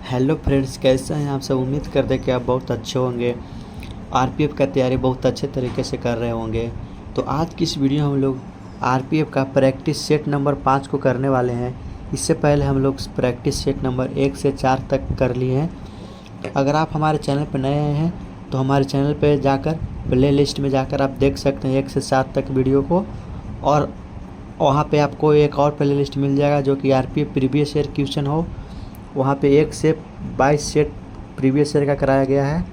Hello friends, कैसे हैं आप सब। उम्मीद करते हैं कि आप बहुत अच्छे होंगे। आरपीएफ का तैयारी बहुत अच्छे तरीके से कर रहे होंगे। तो आज की इस वीडियो में हम लोग आरपीएफ का प्रैक्टिस सेट नंबर 5 को करने वाले हैं। इससे पहले हम लोग प्रैक्टिस सेट नंबर 1 से 4 तक कर लिए हैं। अगर आप हमारे चैनल पर नए हैं तो हमारे चैनल पर जाकर प्ले लिस्ट में जाकर आप देख सकते हैं 1 से 7 तक वीडियो को, और वहाँ पे आपको एक और प्ले लिस्ट मिल जाएगा जो कि आरपीएफ प्रीवियस ईयर क्वेश्चन हो। वहाँ पे 1 से 22 सेट प्रीवियस ईयर का कराया गया है।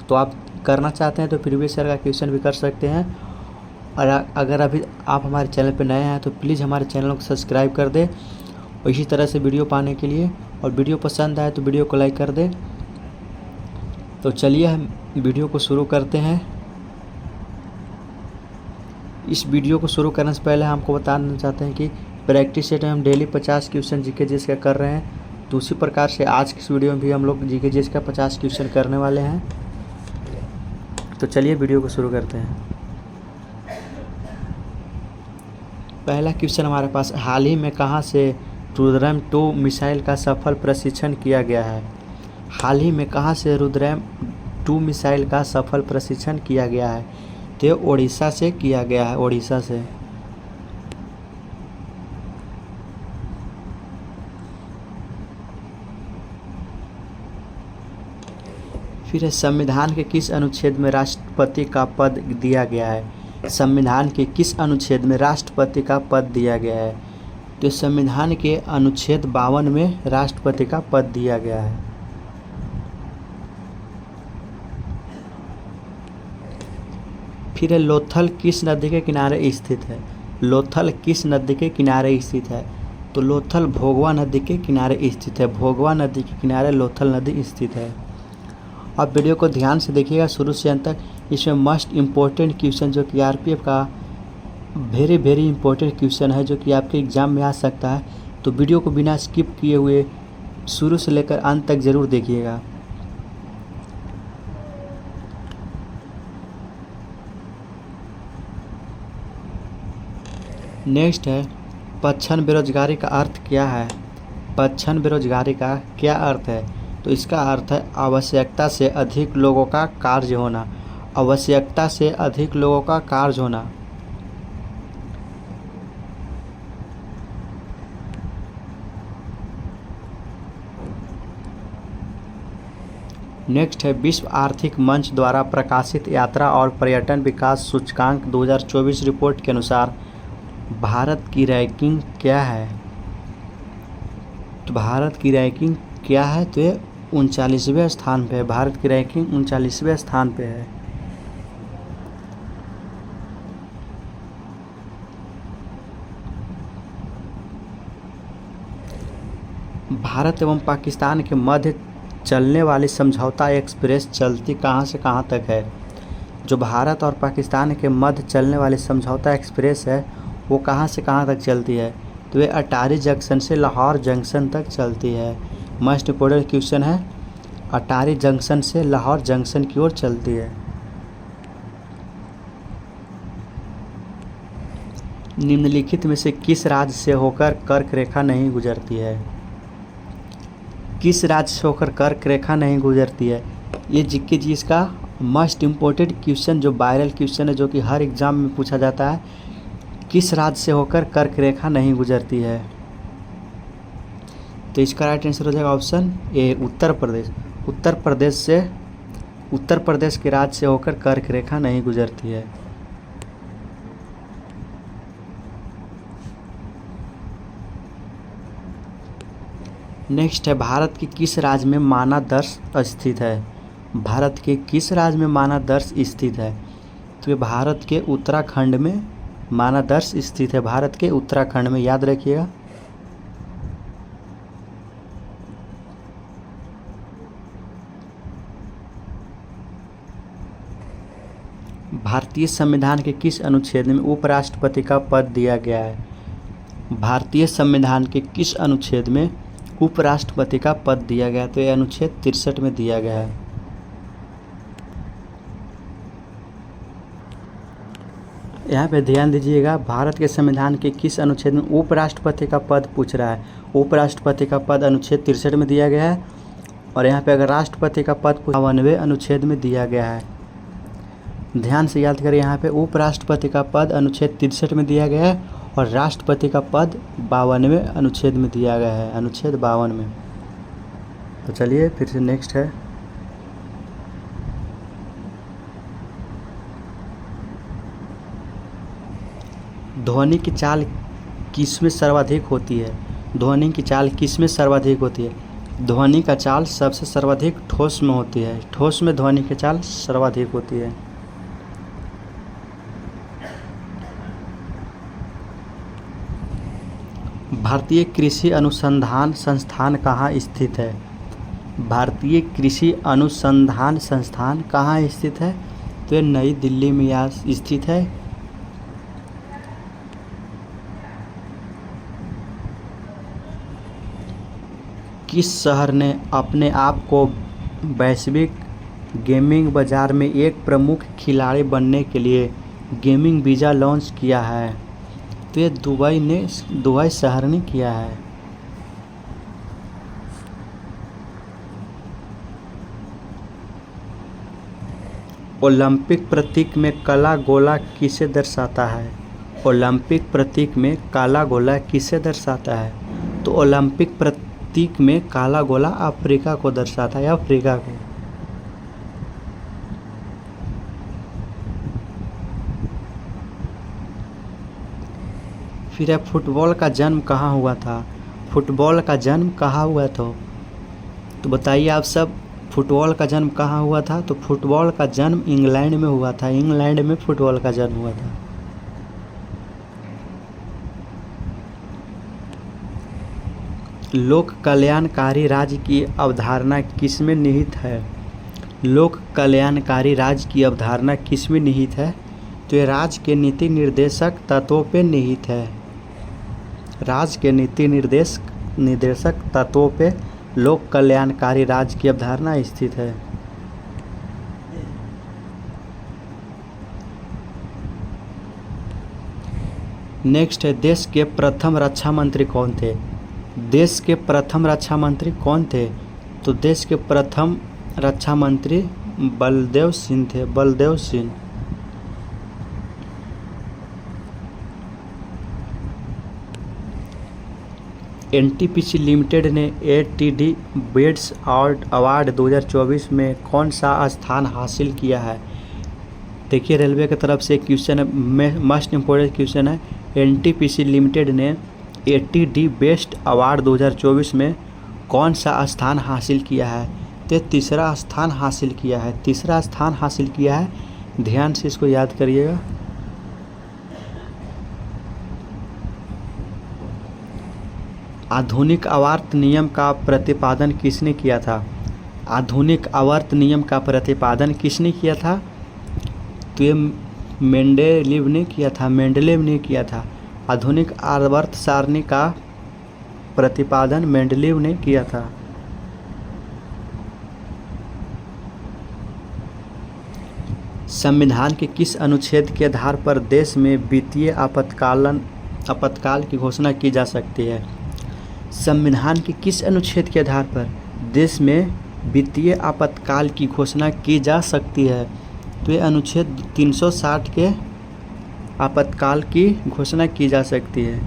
तो आप करना चाहते हैं तो प्रीवियस ईयर का क्वेश्चन भी कर सकते हैं। और अगर अभी आप हमारे चैनल पर नए हैं तो प्लीज़ हमारे चैनल को सब्सक्राइब कर दें, और इसी तरह से वीडियो पाने के लिए। और वीडियो पसंद आए तो वीडियो को लाइक कर दें। तो चलिए हम वीडियो को शुरू करते हैं। इस वीडियो को शुरू करने से पहले हमको बताना चाहते हैं कि प्रैक्टिस सेट में हम डेली 50 क्वेश्चन जीके जीएस का कर रहे हैं। तो उसी प्रकार से आज की इस वीडियो में भी हम लोग जीके जीएस का 50 क्वेश्चन करने वाले हैं। तो चलिए वीडियो को शुरू करते हैं। पहला क्वेश्चन हमारे पास, हाल ही में कहां से रुद्रम 2 मिसाइल का सफल प्रशिक्षण किया गया है। हाल ही में कहां से रुद्रम 2 मिसाइल का सफल प्रशिक्षण किया गया है। तो ओडिशा से किया गया है, ओडिशा से। फिर है, संविधान के किस अनुच्छेद में राष्ट्रपति का पद दिया गया है। संविधान के किस अनुच्छेद में राष्ट्रपति का पद दिया गया है। तो संविधान के अनुच्छेद 52 में राष्ट्रपति का पद दिया गया है। फिर है, लोथल किस नदी के किनारे स्थित है। लोथल किस नदी के किनारे स्थित है। तो लोथल भोगवा नदी के किनारे स्थित है। भोगवा नदी के किनारे लोथल नदी स्थित है। आप वीडियो को ध्यान से देखिएगा शुरू से अंत तक। इसमें मोस्ट इम्पोर्टेंट क्वेश्चन जो कि आरपीएफ का वेरी इंपॉर्टेंट क्वेश्चन है, जो कि आपके एग्ज़ाम में आ सकता है। तो वीडियो को बिना स्किप किए हुए शुरू से लेकर अंत तक ज़रूर देखिएगा। नेक्स्ट है, पच्छन बेरोजगारी का अर्थ क्या है। पच्छन बेरोजगारी का क्या अर्थ है। तो इसका अर्थ है आवश्यकता से अधिक लोगों का कार्य होना। आवश्यकता से अधिक लोगों का कार्य होना। नेक्स्ट है, विश्व आर्थिक मंच द्वारा प्रकाशित यात्रा और पर्यटन विकास सूचकांक 2024 रिपोर्ट के अनुसार भारत की रैंकिंग क्या है। तो भारत की रैंकिंग क्या है। तो ये 39वें स्थान पे है। भारत की रैंकिंग 39वें स्थान पे है। भारत एवं पाकिस्तान के मध्य चलने वाली समझौता एक्सप्रेस चलती कहाँ से कहाँ तक है। जो भारत और पाकिस्तान के मध्य चलने वाली समझौता एक्सप्रेस है वो कहाँ से कहाँ तक चलती है। तो ये अटारी जंक्शन से लाहौर जंक्शन तक चलती है। मोस्ट इम्पोर्टेंट क्वेश्चन है, अटारी जंक्शन से लाहौर जंक्शन की ओर चलती है। निम्नलिखित में से किस राज्य से होकर कर्क रेखा नहीं गुजरती है। किस राज्य से होकर कर्क रेखा नहीं गुजरती है। ये जीके जीएस का मोस्ट इम्पोर्टेंट क्वेश्चन जो वायरल क्वेश्चन है, जो कि हर एग्जाम में पूछा जाता है। किस राज्य से होकर कर्क रेखा नहीं गुजरती है। तो इसका राइट आंसर हो जाएगा ऑप्शन ए, उत्तर प्रदेश। उत्तर प्रदेश के राज्य से होकर कर्क रेखा नहीं गुजरती है। नेक्स्ट है, भारत के किस राज्य में मानादर्श स्थित है। भारत के किस राज्य में मानादर्श स्थित है। तो ये भारत के उत्तराखंड में मानादर्श स्थित है। भारत के उत्तराखंड में, याद रखिएगा। भारतीय संविधान के किस अनुच्छेद में उपराष्ट्रपति का पद दिया गया है। भारतीय संविधान के किस अनुच्छेद में उपराष्ट्रपति का पद दिया गया है। तो यह अनुच्छेद 63 में दिया गया है। यहाँ पे ध्यान दीजिएगा, भारत के संविधान के किस अनुच्छेद में उपराष्ट्रपति का पद पूछ रहा है। उपराष्ट्रपति का पद अनुच्छेद 63 में दिया गया है, और यहाँ पे अगर राष्ट्रपति का पद 52वें अनुच्छेद में दिया गया है। ध्यान से याद करें, यहाँ पे उपराष्ट्रपति का पद अनुच्छेद 63 में दिया गया है और राष्ट्रपति का पद 52वें अनुच्छेद में दिया गया है, अनुच्छेद 52 में। तो चलिए फिर से नेक्स्ट है, ध्वनि की चाल किसमें सर्वाधिक होती है। ध्वनि की चाल किसमें सर्वाधिक होती है। ध्वनि का चाल सबसे सर्वाधिक ठोस में होती है। ठोस में ध्वनि की चाल सर्वाधिक होती है। भारतीय कृषि अनुसंधान संस्थान कहाँ स्थित है। भारतीय कृषि अनुसंधान संस्थान कहाँ स्थित है। तो ये नई दिल्ली में यहाँ स्थित है। किस शहर ने अपने आप को वैश्विक गेमिंग बाजार में एक प्रमुख खिलाड़ी बनने के लिए गेमिंग वीज़ा लॉन्च किया है। तो ये दुबई शहर ने किया है। ओलंपिक प्रतीक में काला गोला किसे दर्शाता है। ओलंपिक प्रतीक में काला गोला किसे दर्शाता है। तो ओलंपिक प्रतीक में काला गोला अफ्रीका को दर्शाता है, अफ्रीका को। फिर है, फुटबॉल का जन्म कहाँ हुआ था। फुटबॉल का जन्म कहाँ हुआ था। तो बताइए आप सब, फुटबॉल का जन्म कहाँ हुआ था। तो फुटबॉल का जन्म इंग्लैंड में हुआ था। इंग्लैंड में फुटबॉल का जन्म हुआ था। लोक कल्याणकारी राज्य की अवधारणा किसमें निहित है। लोक कल्याणकारी राज्य की अवधारणा किसमें निहित है। तो ये राज्य के नीति निर्देशक तत्वों पे निहित है। राज्य के नीति निर्देशक तत्वों पे लोक कल्याणकारी राज्य की अवधारणा स्थित है। नेक्स्ट है, देश के प्रथम रक्षा मंत्री कौन थे। देश के प्रथम रक्षा मंत्री कौन थे। तो देश के प्रथम रक्षा मंत्री बलदेव सिंह थे, बलदेव सिंह। एनटीपीसी लिमिटेड ने एटीडी बेस्ट अवार्ड 2024 में कौन सा स्थान हासिल किया है। देखिए, रेलवे की तरफ से क्वेश्चन है, मोस्ट इम्पोर्टेंट क्वेश्चन है। एनटीपीसी लिमिटेड ने एटीडी बेस्ट अवार्ड 2024 में कौन सा स्थान हासिल किया है। तो तीसरा स्थान हासिल किया है, तीसरा स्थान हासिल किया है। ध्यान से इसको याद करिएगा। आधुनिक आवर्त नियम का प्रतिपादन किसने किया था। आधुनिक आवर्त नियम का प्रतिपादन किसने किया था। तो ये मेंडेलीव ने किया था, मेंडेलीव ने किया था। आधुनिक आवर्त सारणी का प्रतिपादन मेंडेलीव ने किया था। संविधान के किस अनुच्छेद के आधार पर देश में वित्तीय आपातकाल की घोषणा की जा सकती है। संविधान के किस अनुच्छेद के आधार पर देश में वित्तीय आपातकाल की घोषणा की जा सकती है। तो ये अनुच्छेद 360 के आपातकाल की घोषणा की जा सकती है।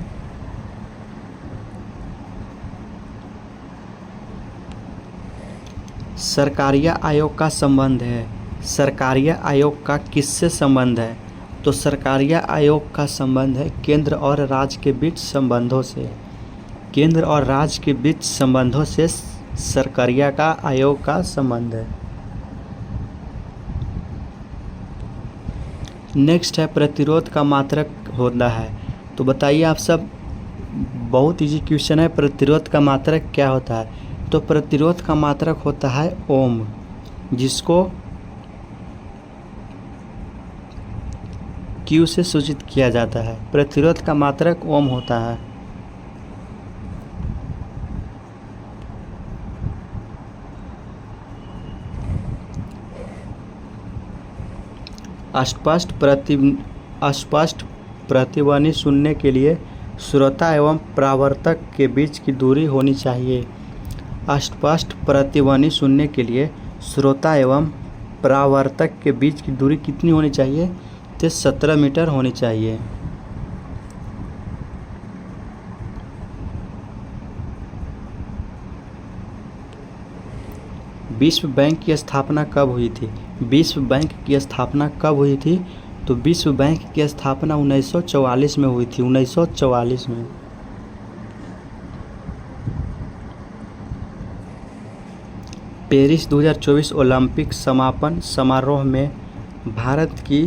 सरकारिया आयोग का संबंध है। सरकारिया आयोग का किससे संबंध है। तो सरकारिया आयोग का संबंध है केंद्र और राज्य के बीच संबंधों से। केंद्र और राज्य के बीच संबंधों से सरकारिया का आयोग का संबंध है। नेक्स्ट है, प्रतिरोध का मात्रक होता है। तो बताइए आप सब, बहुत इजी क्वेश्चन है। प्रतिरोध का मात्रक क्या होता है। तो प्रतिरोध का मात्रक होता है ओम, जिसको क्यू से सूचित किया जाता है। प्रतिरोध का मात्रक ओम होता है। स्पष्ट स्पष्ट प्रतिध्वनि सुनने के लिए श्रोता एवं परावर्तक के बीच की दूरी होनी चाहिए। स्पष्ट प्रतिध्वनि सुनने के लिए श्रोता एवं परावर्तक के बीच की दूरी कितनी होनी चाहिए? तो 17 मीटर होनी चाहिए। विश्व बैंक की स्थापना कब हुई थी? विश्व बैंक की स्थापना कब हुई थी? तो विश्व बैंक की स्थापना 1944 में हुई थी, 1944 में। पेरिस 2024 ओलंपिक समापन समारोह में भारत की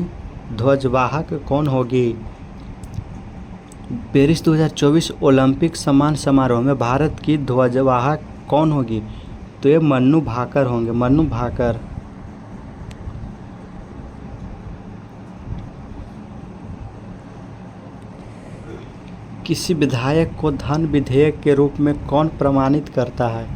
ध्वजवाहक कौन होगी? पेरिस 2024 ओलंपिक सम्मान समारोह में भारत की ध्वजवाहक कौन होगी? तो ये मन्नू भाकर होंगे, मन्नू भाकर। किसी विधायक को धन विधेयक के रूप में कौन प्रमाणित करता है?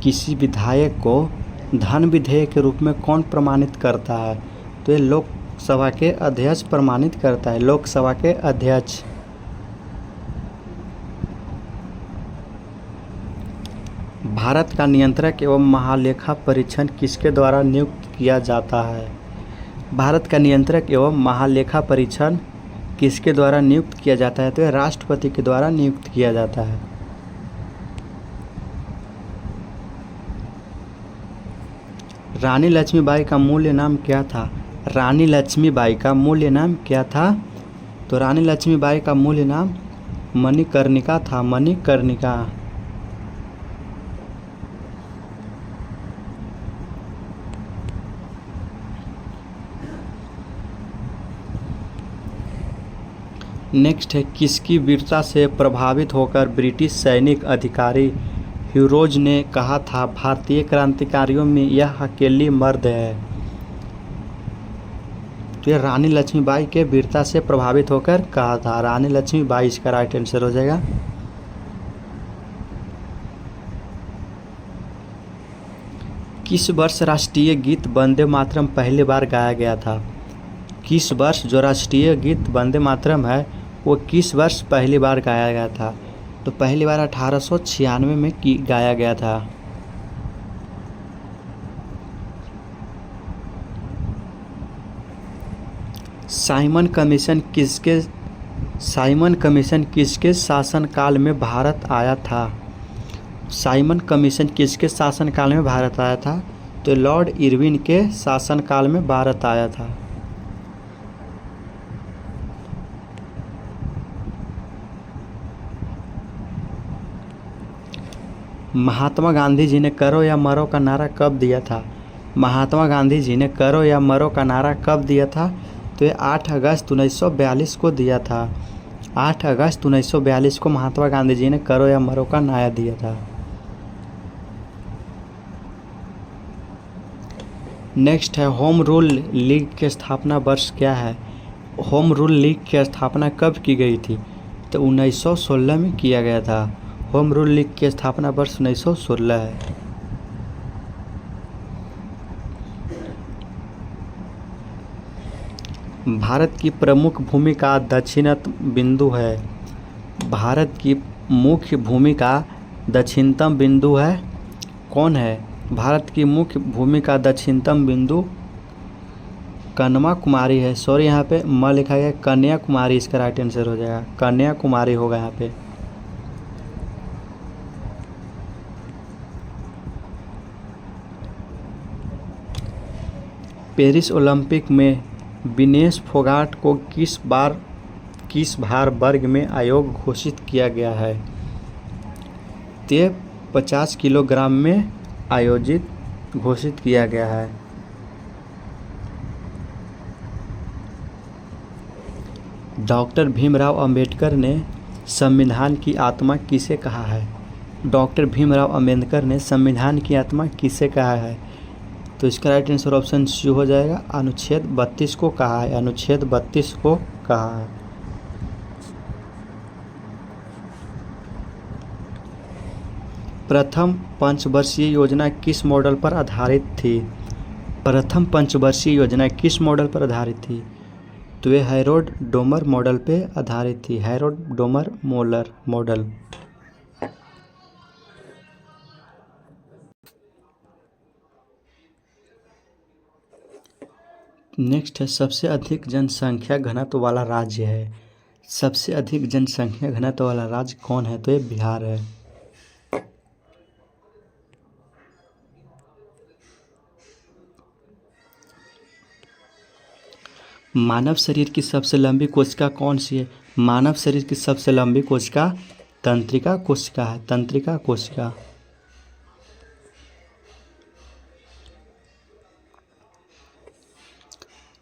किसी विधायक को धन विधेयक के रूप में कौन प्रमाणित करता है? तो ये लोकसभा के अध्यक्ष प्रमाणित करता है, लोकसभा के अध्यक्ष। भारत का नियंत्रक एवं महालेखा परीक्षण किसके द्वारा नियुक्त किया जाता है? भारत का नियंत्रक एवं महालेखा परीक्षण किसके द्वारा नियुक्त किया जाता है? तो यह राष्ट्रपति के द्वारा नियुक्त किया जाता है। रानी लक्ष्मीबाई का मूल्य नाम क्या था? रानी लक्ष्मीबाई का मूल्य नाम क्या था? तो रानी लक्ष्मीबाई का मूल्य नाम मणिकर्णिका था, मणिकर्णिका। नेक्स्ट है, किसकी वीरता से प्रभावित होकर ब्रिटिश सैनिक अधिकारी ह्यूरोज ने कहा था भारतीय क्रांतिकारियों में यह अकेली मर्द है? तो ये रानी लक्ष्मीबाई के वीरता से प्रभावित होकर कहा था, रानी लक्ष्मीबाई इसका राइट आंसर हो जाएगा। किस वर्ष राष्ट्रीय गीत वंदे मातरम पहली बार गाया गया था? किस वर्ष जो राष्ट्रीय गीत वंदे मातरम है वो किस वर्ष पहली बार गाया गया था? तो पहली बार 1896 में गाया गया था। साइमन कमीशन किसके शासनकाल में भारत आया था? साइमन कमीशन किसके शासनकाल में भारत आया था? तो लॉर्ड इरविन के शासनकाल में भारत आया था। महात्मा गांधी जी ने करो या मरो का नारा कब दिया था? महात्मा गांधी जी ने करो या मरो का नारा कब दिया था? तो ये 8 अगस्त 1942 को दिया था। 8 अगस्त 1942 को महात्मा गांधी जी ने करो या मरो का नारा दिया था। नेक्स्ट है, होम रूल लीग की स्थापना वर्ष क्या है? होम रूल लीग की स्थापना कब की गई थी? तो 1916 में किया गया था। होम रूल लीग की स्थापना वर्ष 1916 है। भारत की प्रमुख भूमिका दक्षिणतम बिंदु है। भारत की मुख्य भूमिका दक्षिणतम बिंदु है। कौन है? भारत की मुख्य भूमिका दक्षिणतम बिंदु कन्याकुमारी है। सॉरी, यहाँ पे म लिखा गया, कन्याकुमारी इसका राइट आंसर हो जाएगा, कन्याकुमारी होगा यहाँ पे। पेरिस ओलंपिक में विनेश फोगाट को किस भार वर्ग में आयोग घोषित किया गया है? ते 50 किलोग्राम में आयोजित घोषित किया गया है। डॉक्टर भीमराव अंबेडकर ने संविधान की आत्मा किसे कहा है? डॉक्टर भीमराव अंबेडकर ने संविधान की आत्मा किसे कहा है? तो इसका राइट आंसर ऑप्शन सी हो जाएगा, अनुच्छेद 32 को कहा है, अनुच्छेद 32 को कहा है। प्रथम पंचवर्षीय योजना किस मॉडल पर आधारित थी? प्रथम पंचवर्षीय योजना किस मॉडल पर आधारित थी? तो ये हैरोल्ड डोमर मॉडल पे आधारित थी, Harold Domar molar model. Next है सबसे अधिक जनसंख्या घनत्व वाला राज्य है। सबसे अधिक जनसंख्या घनत्व वाला राज्य कौन है? तो ये बिहार है। मानव शरीर की सबसे लंबी कोशिका कौन सी है? मानव शरीर की सबसे लंबी कोशिका तंत्रिका कोशिका है, तंत्रिका कोशिका।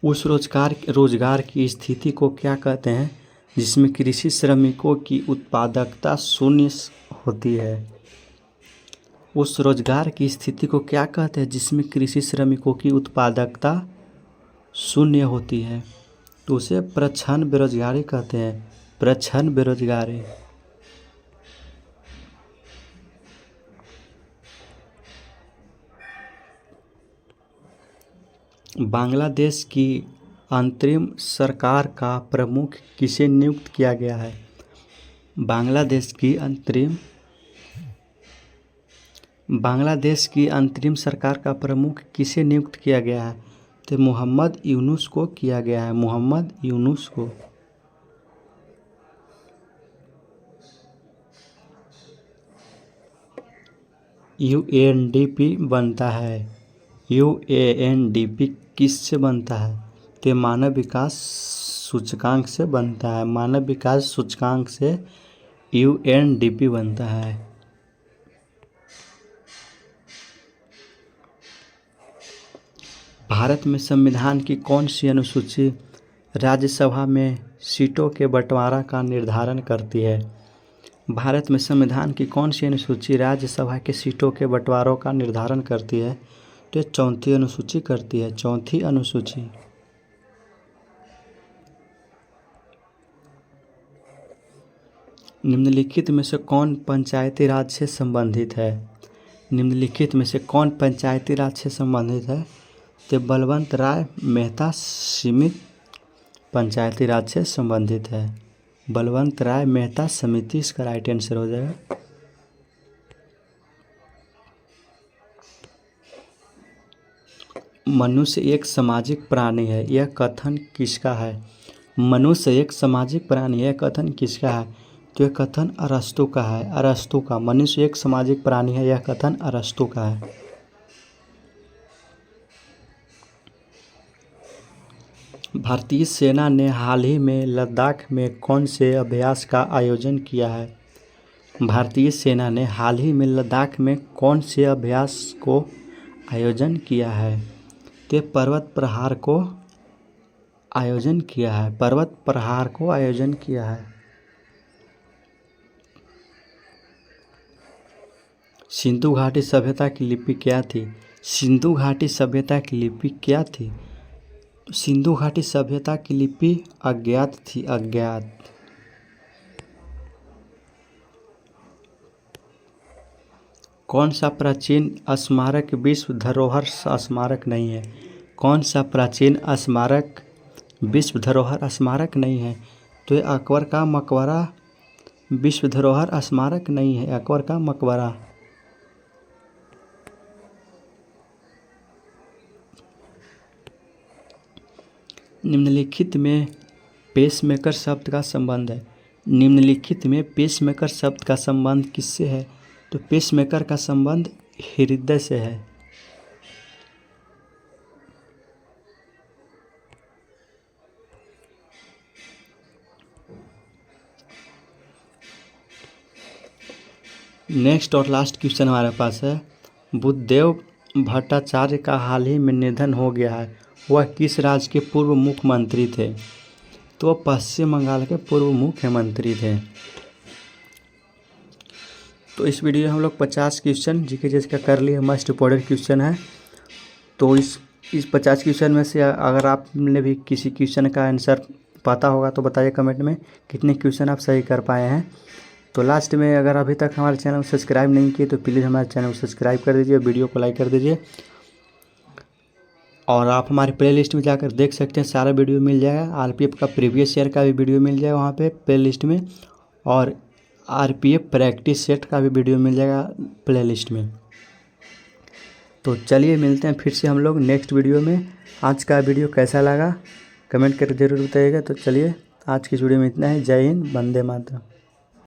उस रोजगार की स्थिति को क्या कहते हैं जिसमें कृषि श्रमिकों की उत्पादकता शून्य होती है? उस रोजगार की स्थिति को क्या कहते हैं जिसमें कृषि श्रमिकों की उत्पादकता शून्य होती है? तो उसे प्रच्छन्न बेरोजगारी कहते हैं, प्रच्छन्न बेरोजगारी। बांग्लादेश की अंतरिम सरकार का प्रमुख किसे नियुक्त किया गया है? बांग्लादेश की अंतरिम सरकार का प्रमुख किसे नियुक्त किया गया है? तो मोहम्मद यूनुस को किया गया है, मोहम्मद यूनुस को। यूएनडीपी बनता है, यूएनडीपी किससे बनता है? तो मानव विकास सूचकांक से बनता है, मानव विकास सूचकांक से यूएनडीपी बनता है। भारत में संविधान की कौन सी अनुसूची राज्यसभा में सीटों के बंटवारा का निर्धारण करती है? भारत में संविधान की कौन सी अनुसूची राज्यसभा के सीटों के बंटवारों का निर्धारण करती है? तो चौथी अनुसूची करती है, चौथी अनुसूची। निम्नलिखित में से कौन पंचायती राज से संबंधित है? निम्नलिखित में से कौन पंचायती राज से संबंधित है? तो बलवंत राय मेहता समिति पंचायती राज से संबंधित है, बलवंत राय मेहता समिति इसका राइट आंसर हो जाएगा। मनुष्य एक सामाजिक प्राणी है, यह कथन किसका है? मनुष्य एक सामाजिक प्राणी है, यह कथन किसका है? तो यह कथन अरस्तु का है, अरस्तु का। मनुष्य एक सामाजिक प्राणी है, यह कथन अरस्तु का है। भारतीय सेना ने हाल ही में लद्दाख में कौन से अभ्यास का आयोजन किया है? भारतीय सेना ने हाल ही में लद्दाख में कौन से अभ्यास को आयोजन किया है? तो पर्वत प्रहार को आयोजन किया है, पर्वत प्रहार को आयोजन किया है। सिंधु घाटी सभ्यता की लिपि क्या थी? सिंधु घाटी सभ्यता की लिपि क्या थी? सिंधु घाटी सभ्यता की लिपि अज्ञात थी, अज्ञात। कौन सा प्राचीन स्मारक विश्व धरोहर स्मारक नहीं है? कौन सा प्राचीन स्मारक विश्व धरोहर स्मारक नहीं है? तो ये अकबर का मकबरा विश्व धरोहर स्मारक नहीं है, अकबर का मकबरा। निम्नलिखित में पेसमेकर शब्द का संबंध है, निम्नलिखित में पेसमेकर शब्द का संबंध किससे है? तो पेसमेकर का संबंध हृदय से है। नेक्स्ट और लास्ट क्वेश्चन हमारे पास है, बुद्धदेव भट्टाचार्य का हाल ही में निधन हो गया है, वह किस राज्य के पूर्व मुख्यमंत्री थे? तो वह पश्चिम बंगाल के पूर्व मुख्यमंत्री थे। तो इस वीडियो में हम लोग 50 क्वेश्चन जीके जिसका कर लिए, मस्ट इम्पोर्टेंट क्वेश्चन है। तो इस 50 क्वेश्चन में से अगर आपने भी किसी क्वेश्चन का आंसर पता होगा तो बताइए कमेंट में कितने क्वेश्चन आप सही कर पाए हैं। तो लास्ट में अगर अभी तक हमारे चैनल को सब्सक्राइब नहीं किए तो प्लीज़ हमारे चैनल को सब्सक्राइब कर दीजिए, वीडियो को लाइक कर दीजिए। और आप हमारे प्लेलिस्ट में जाकर देख सकते हैं, सारा वीडियो मिल जाएगा। आरपीएफ का प्रीवियस ईयर का भी वीडियो मिल जाएगा वहाँ पे प्लेलिस्ट में, और आरपीएफ प्रैक्टिस सेट का भी वीडियो मिल जाएगा प्लेलिस्ट में। तो चलिए मिलते हैं फिर से हम लोग नेक्स्ट वीडियो में। आज का वीडियो कैसा लगा कमेंट करके ज़रूर बताइएगा। तो चलिए आज की वीडियो में इतना ही। जय हिंद, वंदे मातरम।